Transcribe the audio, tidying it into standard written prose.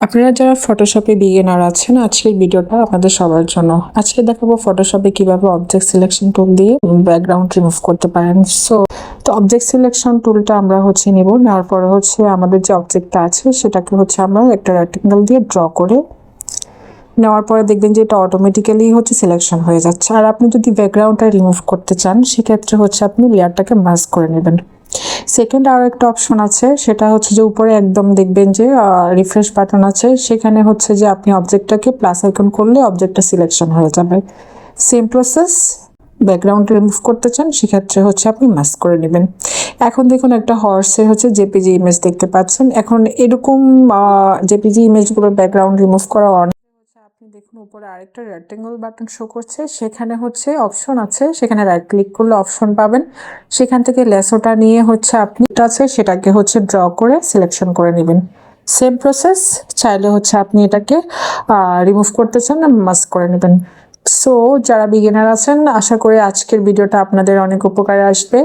আপনারা যারা ফটোশপে বিগিনার আছেন, আজকের ভিডিওটা আপনাদের সবার জন্য। আজকে দেখাবো ফটোশপে কিভাবে অবজেক্ট সিলেকশন টুল দিয়ে ব্যাকগ্রাউন্ড রিমুভ করতে পারেন। তো অবজেক্ট সিলেকশন টুলটা আমরা নেব, নেওয়ার পরে আমাদের যে অবজেক্টটা আছে সেটাকে আমরা একটা রেক্টেঙ্গেল দিয়ে ড্র করে নেওয়ার পরে দেখবেন যে এটা অটোমেটিক্যালি সিলেকশন হয়ে যাচ্ছে। আর আপনি যদি ব্যাকগ্রাউন্ডটা রিমুভ করতে চান সেক্ষেত্রে আপনি লেয়ারটাকে মাস্ক করে নেবেন। সেকেন্ড আরও একটা অপশন আছে, সেটা যে উপরে একদম দেখবেন যে রিফ্রেশ বাটন আছে, সেখানে যে আপনি অবজেক্টটাকে প্লাস আইকন করলে অবজেক্টটা সিলেকশন হয়ে যাবে। সেম প্রসেস, ব্যাকগ্রাউন্ড রিমুভ করতে চান সেক্ষেত্রে আপনি মাস্ক করে নেবেন। এখন দেখুন একটা হর্সের জেপিজি ইমেজ দেখতে পাচ্ছেন। এখন এরকম জেপিজি ইমেজগুলোর ব্যাকগ্রাউন্ড রিমুভ করা অনেক। আপনি দেখুন উপরে আরেকটা রেক্টেঙ্গল বাটন শো করছে, সেখানে অপশন আছে, সেখানে রাইট ক্লিক করলে অপশন পাবেন। সেখান থেকে লেসোটা নিয়ে আপনি আছে সেটাকে ড্র করে সিলেকশন করে নেবেন। সেম প্রসেস, চাইলে আপনি এটাকে রিমুভ করতে চান, মাস্ক করে নেবেন। সো যারা বিগিনার আছেন, আশা করি আজকের ভিডিওটা আপনাদের অনেক উপকারে আসবে।